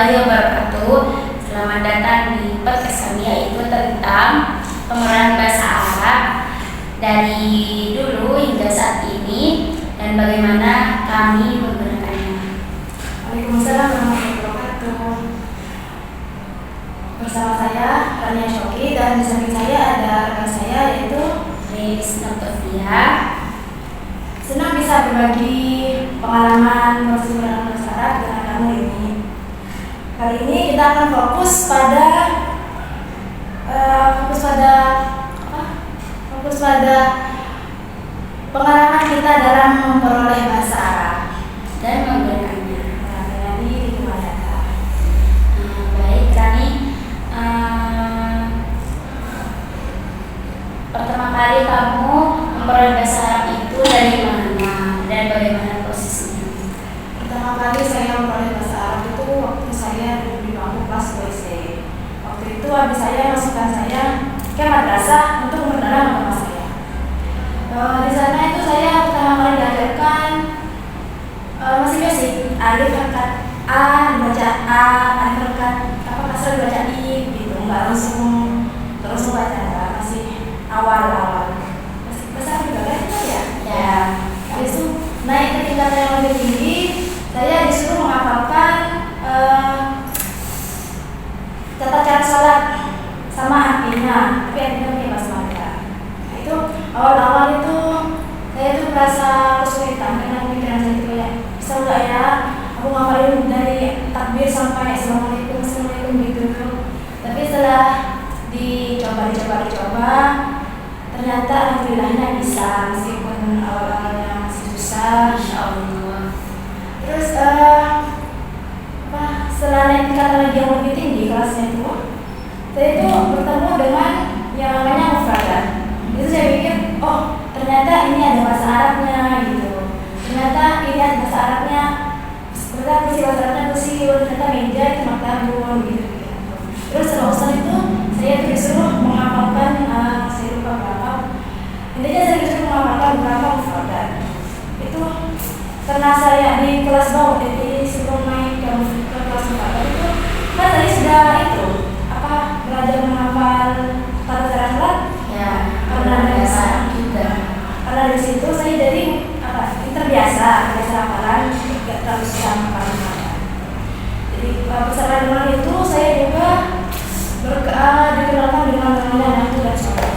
warahmatullahi wabarakatuh. Selamat datang di podcast kami, yaitu tentang pengenalan bahasa Arab dari dulu hingga saat ini dan bagaimana kami menggunakannya. Waalaikumsalam warahmatullahi wabarakatuh. Bersama saya Rania Shoki dan di samping saya ada rekan saya yaitu Riz Notofia. Senang bisa berbagi pengalaman bersejarah bahasa Arab dengan kamu ini. Kali ini kita akan fokus pada pengalaman kita dalam memperoleh bahasa Arab Dan menggunakannya. Jadi gimana? Baik, Rani. Pertama kali kamu memperoleh bahasa Arab itu dari mana dan bagaimana prosesnya? Pertama kali saya memperoleh bahasa Arab itu waktu saya duduk di bangku kelas 2 SD. Waktu itu habis saya masukkan saya ke madrasah untuk memperdalam agama saya. Di sana itu saya pertama kali diajarkan masih basic, alif harokat a dibaca a, alif harokat kasrah dibaca i, gitu. Nggak langsung baca, masih awal. Masih besar juga kan itu ya. Ya. Habis itu naik ke tingkatan yang lebih tinggi, saya disuruh menghafalkan tata cara sholat sama artinya, tapi artinya mungkin bahasa Madura. Nah, itu awal-awal itu saya tuh merasa kesulitan dengan pikiran saya itu kayak bisa nggak ya aku ngapalin dari takbir sampai assalamualaikum gitu. Tapi setelah dicoba ternyata alhamdulillahnya bisa, meskipun awal-awalnya masih susah. Insya Allah. Terus setelah naik tingkatan lagi yang lebih tinggi kelasnya itu, saya itu bertemu dengan yang namanya mufradat. Itu saya pikir, oh ternyata ini ada bahasa Arabnya gitu. Ternyata ini ada bahasa Arabnya. Ternyata bahasa Arabnya kursiun, ternyata meja itu maktabun gitu. Terus setelah itu saya itu disuruh menghafalkan saya lupa berapa. Intinya saya disuruh menghafalkan beberapa mufradat. Itu karena saya di kelas bawah, jadi sebelum naik ke kelas 4 itu kan tadi sudah belajar menghafal tata cara sholat Ya, karena bahasa Arab juga. karena dari situ saya jadi terbiasa hafalan, tidak terlalu susah menghafal. Jadi bersama dengan itu saya juga dikenalkan dengan namanya nahwu dan soraf.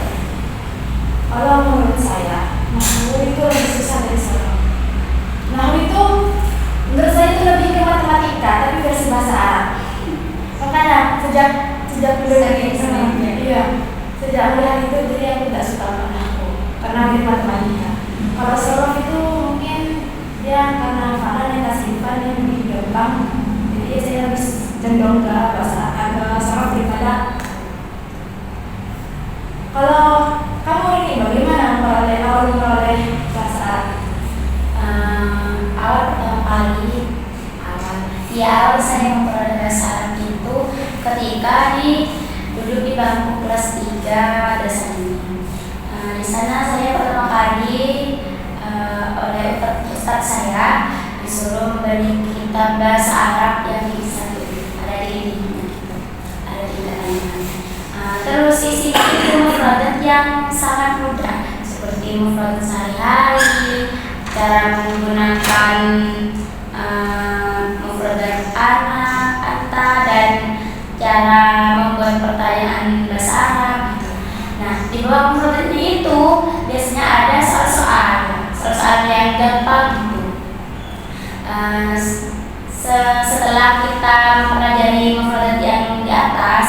Kalau menurut saya nahwu itu lebih susah dari soraf. Nahwu itu menurut saya itu lebih ke matematika, tapi versi bahasa Arab. Makanya sejak dulu dari sejak melihat itu jadi aku tidak suka sama nahwu karena mirip matematika. Kalau soraf itu mungkin ya karena hafalan yang tasrifan yang lebih gampang, jadi saya lebih cenderung ke bahasa soraf daripada. Kalau kamu ini bagaimana memperoleh bahasa Arab? Awal pertama kali saya memperoleh bahasa Arab itu ketika duduk di bangku kelas 3 dasar ini. Di sana saya pertama kali oleh ustaz saya disuruh membeli kitab bahasa Arab yang bisa ada di terus isinya itu mufradat yang sangat mudah seperti mufradat sehari-hari, cara menggunakan mufradat anak, anta, dan cara membuat pertanyaan bahasa Arab gitu. Nah, di bawah mufradatnya itu biasanya ada soal-soal yang gampang gitu. Setelah kita mempelajari mufradat yang di atas,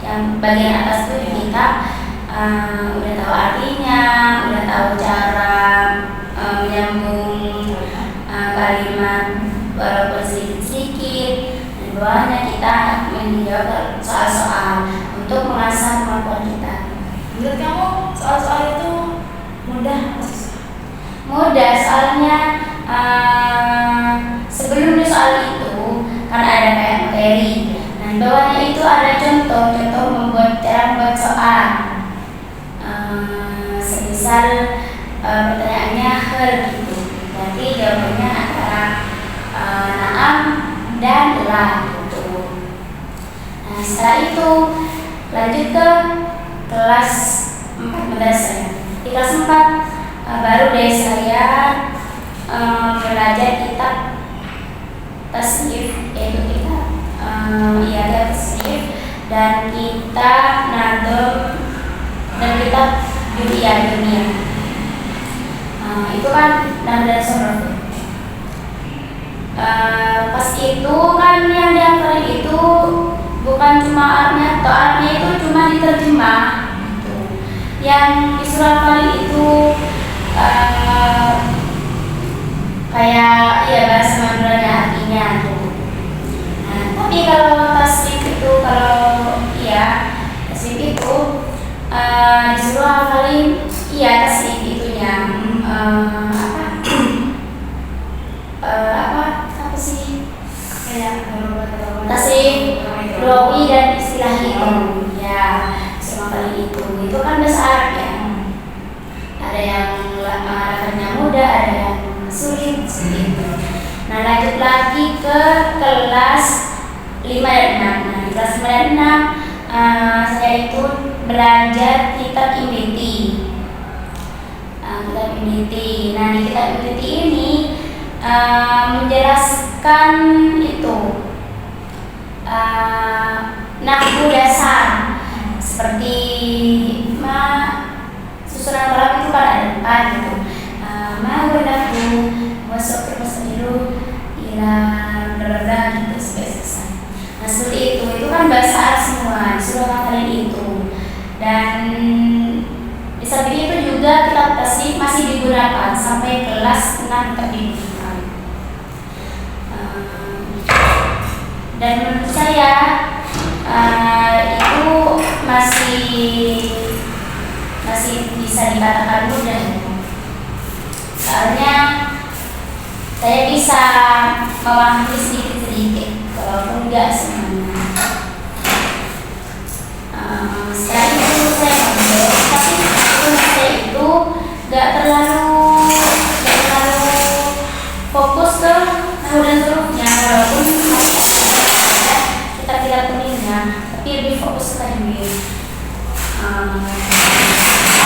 yang bagian atas itu kita udah tahu artinya, udah tahu cara menyambung kalimat walaupun sedikit-sedikit. Dan bawahnya kita menjawab soal-soal untuk mengasah kemampuan kita. Menurut kamu soal-soal itu mudah atau susah? Mudah, soalnya sebelum soal itu kan ada kayak materi. Nah, di bawahnya itu ada contoh cara membuat soal. Semisal pertanyaannya hal gitu. Berarti jawabannya antara naam dan la gitu. Nah, setelah itu lanjut ke kelas 4 madrasah ya. Di kelas 4 baru deh saya belajar kitab tasnif, yaitu kitab tasnif dan kitab nadom dan kitab dunia. Itu kan nama dan sorot. Pas itu kan yang dihafal itu bukan cuma artinya, atau artinya itu cuma diterjemah gitu. Yang disuruh hafal itu kayak ya bahasa Maduranya artinya tuh. Nah, tapi kalau tasnif itu tasnif itu disuruh hafalin tasnif itunya apa sih kayak tasnif rawi dan istilah itu ya, semua kali itu kan bahasa Arab ya. Ada yang lafaznya mudah, ada yang sulit seperti itu. Nah, lanjut lagi ke kelas 5 dan 6. Nah, di kelas 5 dan 6 saya itu belajar kitab Imriti. Kitab Imriti. Nah, di kitab Imriti ini menjelaskan itu nahwu dasar seperti susunan kalam itu kan ada 4 gitu. Nahwu masuk termasuk ila berada gitu selesai. Nah, seperti itu kan bahasa Arab semua disuruh hafalin itu. Dan di samping itu juga kitab tasnif masih digunakan sampai kelas 6 digunakan. Dan menurut saya itu masih bisa dikatakan mudah, soalnya saya bisa memahami sedikit-sedikit, walaupun enggak semuanya. Setelah itu saya ambil, tapi saya itu enggak terlalu fokus ke nahwu dan surufnya, walaupun kita tidak kuningnya, tapi lebih fokus ke tajwid.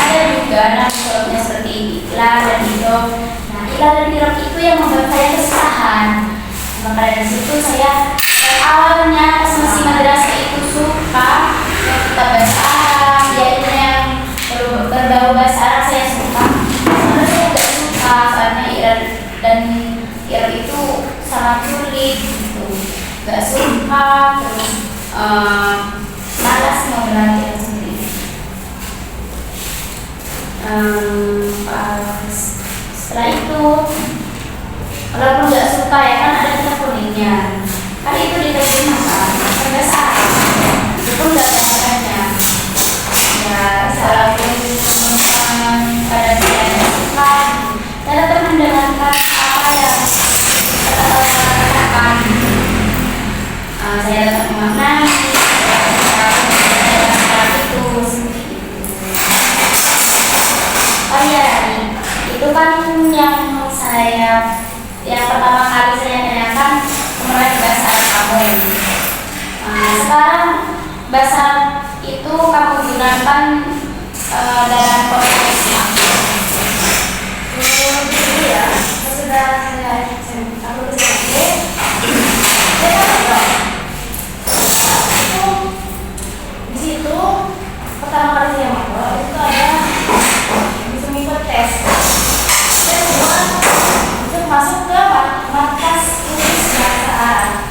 Ada juga nahwu surufnya seperti ikhlas dan idgham. Nah, ikhlas dan idgham itu yang membuat saya kesusahan. Maka dari situ saya awalnya pas masih madrasah itu suka kitab bahasa Arab, yaitu yang berbau bahasa Arab saya suka. Karena saya tidak suka karena i'rab dan i'rab itu sangat sulit gitu. Gak suka, terus malas mau belajar sendiri. Setelah itu, walaupun nggak suka ya kan ada kitab kuningnya, kan itu diterjemahkan bahasa Arab, itu pun nggak caranya. Ya, walaupun pada saya tidak suka, saya tetap mendengarkan apa yang katakan. Saya tetap memaknai, itu seperti itu. Oh iya, itu kan yang pertama kali saya tanyakan mengenai bahasa Arab kamu. Sekarang bahasa Arab itu kamu gunakan dalam konteks apa? Dulu ya, sudah aku bersedia. Di situ pertama kali saya masuk itu ada bisa mengikut tes. Masuk ke markas tulis bahasa Arab.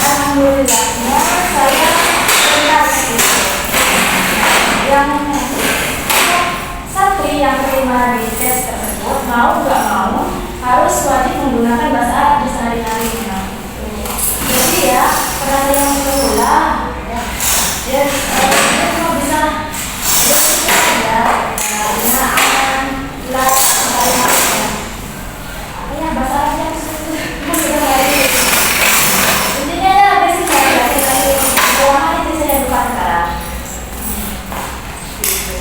Alhamdulillahnya saya terima yang santri yang terima di tes tersebut mau nggak mau harus wajib menggunakan bahasa Arab di sehari-hari. Jadi ya perhatian berulang dia cuma bisa ya penggunaan bahasa Arabnya intinya ya basic dari keuangan itu saya bukan sekarang.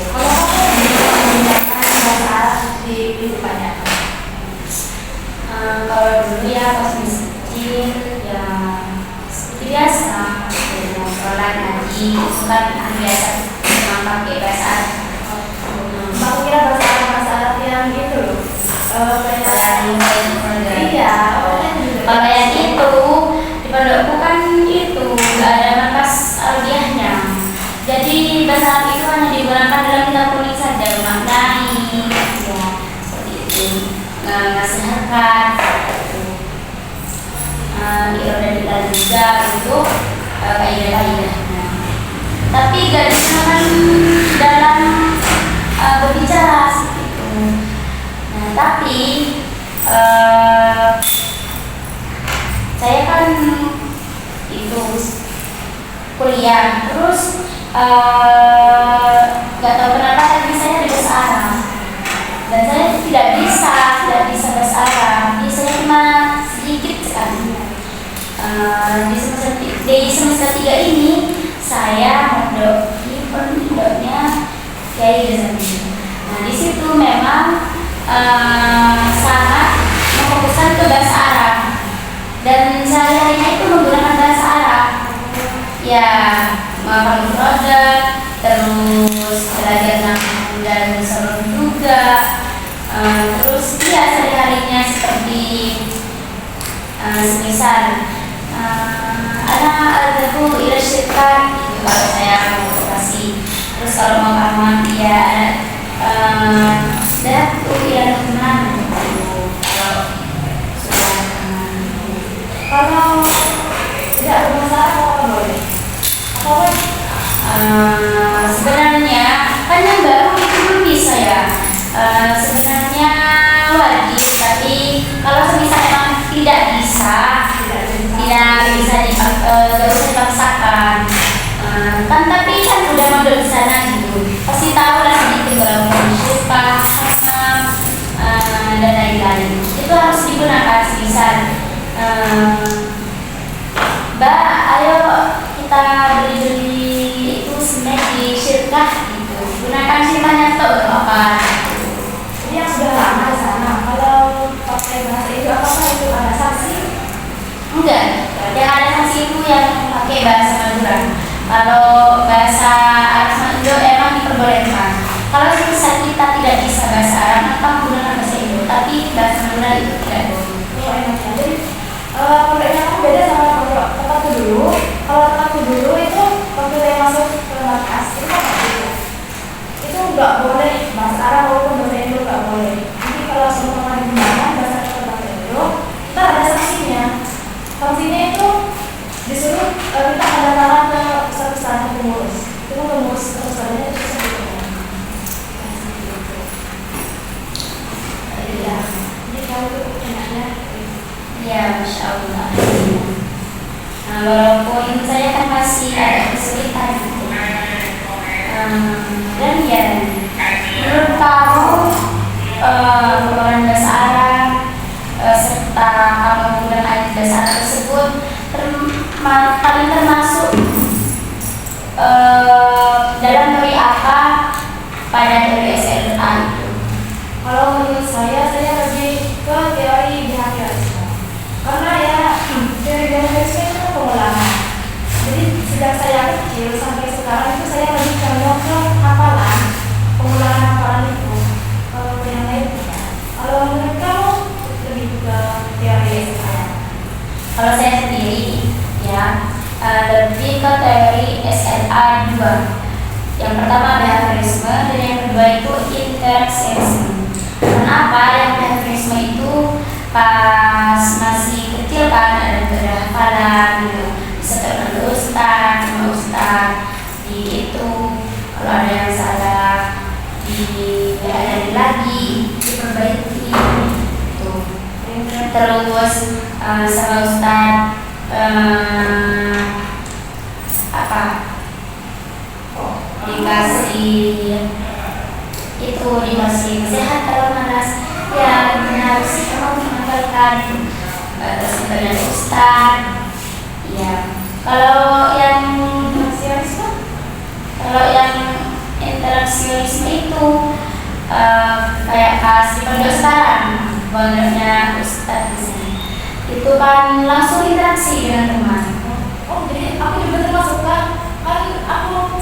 Kalau kamu bisa menggunakan bahasa Arab di kehidupannya, kalau dulu ya pas masih kecil ya seperti biasa bukan biasa cuma pakai bahasa Arab. Aku kira bahasa Arab yang gitu loh. Iya, Kalau yang itu di pondokku kan itu nggak ada markas aldiahnya. Jadi bahasa Arab itu hanya digunakan dalam kitab kuning saja, memaknai, ya seperti itu, ngasih harkat, dan kita juga untuk kaidah-kaidahnya. Tapi gak digunakan dalam berbicara seperti itu. Nah, tapi saya kan itu kuliah, terus nggak tahu kenapa tadi saya di bahasa Arab dan saya tidak bisa bahasa Arab. Jadi saya cuma sedikit sekali. Di semester 3 ini saya mondok di pondoknya Kiai Ghazali. Nah, di situ memang sangat memfokuskan ke bahasa Arab dan sehari-harinya itu menggunakan bahasa Arab. Ya, menghafal produk, terus belajar nahwu dan sarf juga. Terus ya sehari-harinya seperti semisal ada ila syirkat gitu kalau saya mau operasi. Terus kalau mau kamar ya datu ila teman gitu. kalau tidak bermasalah apa boleh? Sebenarnya kan yang baru itu belum bisa ya. Sebenarnya wajib, tapi kalau semisal memang tidak bisa gak usah dipaksakan. Kan tapi kan udah mondok di sana gitu, pasti tahu lah sedikit kalau syifah, dan lain-lain. Itu harus digunakan semisal Mbak, ayo kita beli itu snack di syirkah gitu. Gunakan syirkahnya tuh apa? Ini yang sudah lama di sana. Kalau pakai bahasa itu apakah itu ada sanksi? Enggak. Yang ada sanksi itu yang pakai bahasa Madura. Kalau bahasa Arab Indo emang diperbolehkan. Kalau misal kita tidak bisa bahasa Arab, maka menggunakan bahasa Indo. Tapi bahasa Madura itu tidak boleh. Oh, enak ya. Jadi pondoknya kan beda sama pondok tempatku dulu. Kalau tempatku dulu itu waktu saya masuk ke markas itu kan gitu. Itu nggak boleh bahasa Arab walaupun bahasa Indo nggak boleh. Jadi kalau semua digunakan bahasa Arab atau bahasa Indo, kita ada sanksinya. Sanksinya itu disuruh kita tanda tangan ke pusat-pusat pengurus. Itu pengurus pusatnya itu seperti itu. Iya. Jadi kalau itu enaknya. Ya, Masya Allah. Nah, walaupun saya kan masih ada kesulitan gitu. Dan ya, menurut kamu penggunaan bahasa Arab serta kamu menggunakan bahasa Arab tersebut paling termasuk dalam teori apa pada teori SLA itu? Kalau menurut saya lebih ke teori behaviorisme. Karena ya teori behaviorisme itu pengulangan. Jadi sejak saya kecil sampai sekarang itu saya lebih condong ke hafalan, pengulangan hafalan itu. Kalau yang lain tidak. Kalau menurut kamu lebih ke teori SLA? Kalau saya sendiri ya lebih ke teori SLA 2. Yang pertama behaviorisme dan yang kedua itu interaksionisme. Kenapa yang behaviorisme itu pas masih kecil kan ada hafalan gitu, bisa terkenal ustaz, sama ustaz di itu kalau ada yang salah diajarin lagi, diperbaiki gitu. Terus sama ustaz dikasih nasihat kalau malas ya harus kamu menghafalkan terus dengan ustaz ya. Kalau yang interaksionisme itu kayak pas di pondok sekarang pondoknya ustaz di sini itu kan langsung interaksi dengan teman. Oh, jadi aku juga termasuk kan aku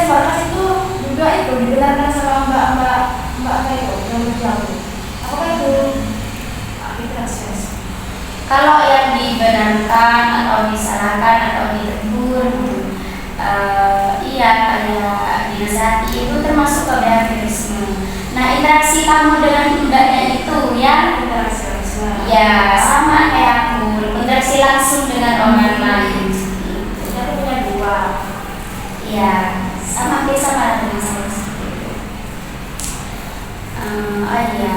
Farkas itu juga itu dibenarkan sama mbak kayak itu yang berjauh. Apa itu? Aktivitas. Kalau yang dibenarkan atau disalahkan atau ditegur, iya kayak dinasihati itu termasuk ke behaviorisme. Nah, interaksi kamu dengan mbaknya itu ya, ya sama kayak aku, interaksi langsung dengan orang lain. Aku punya dua. Iya, sama hampir sama dengan saya. Oh iya,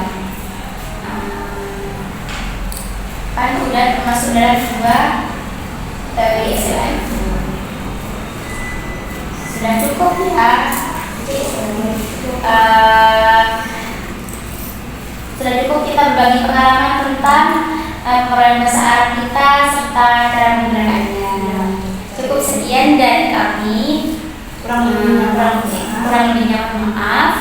kan udah termasuk dalam dua dari SMA itu. Sudah cukup ya. Sudah cukup kita berbagi pengalaman tentang penggunaan bahasa Arab kita serta cara menggunakannya. Cukup sekian dari kami. Kurang lebihnya mohon maaf.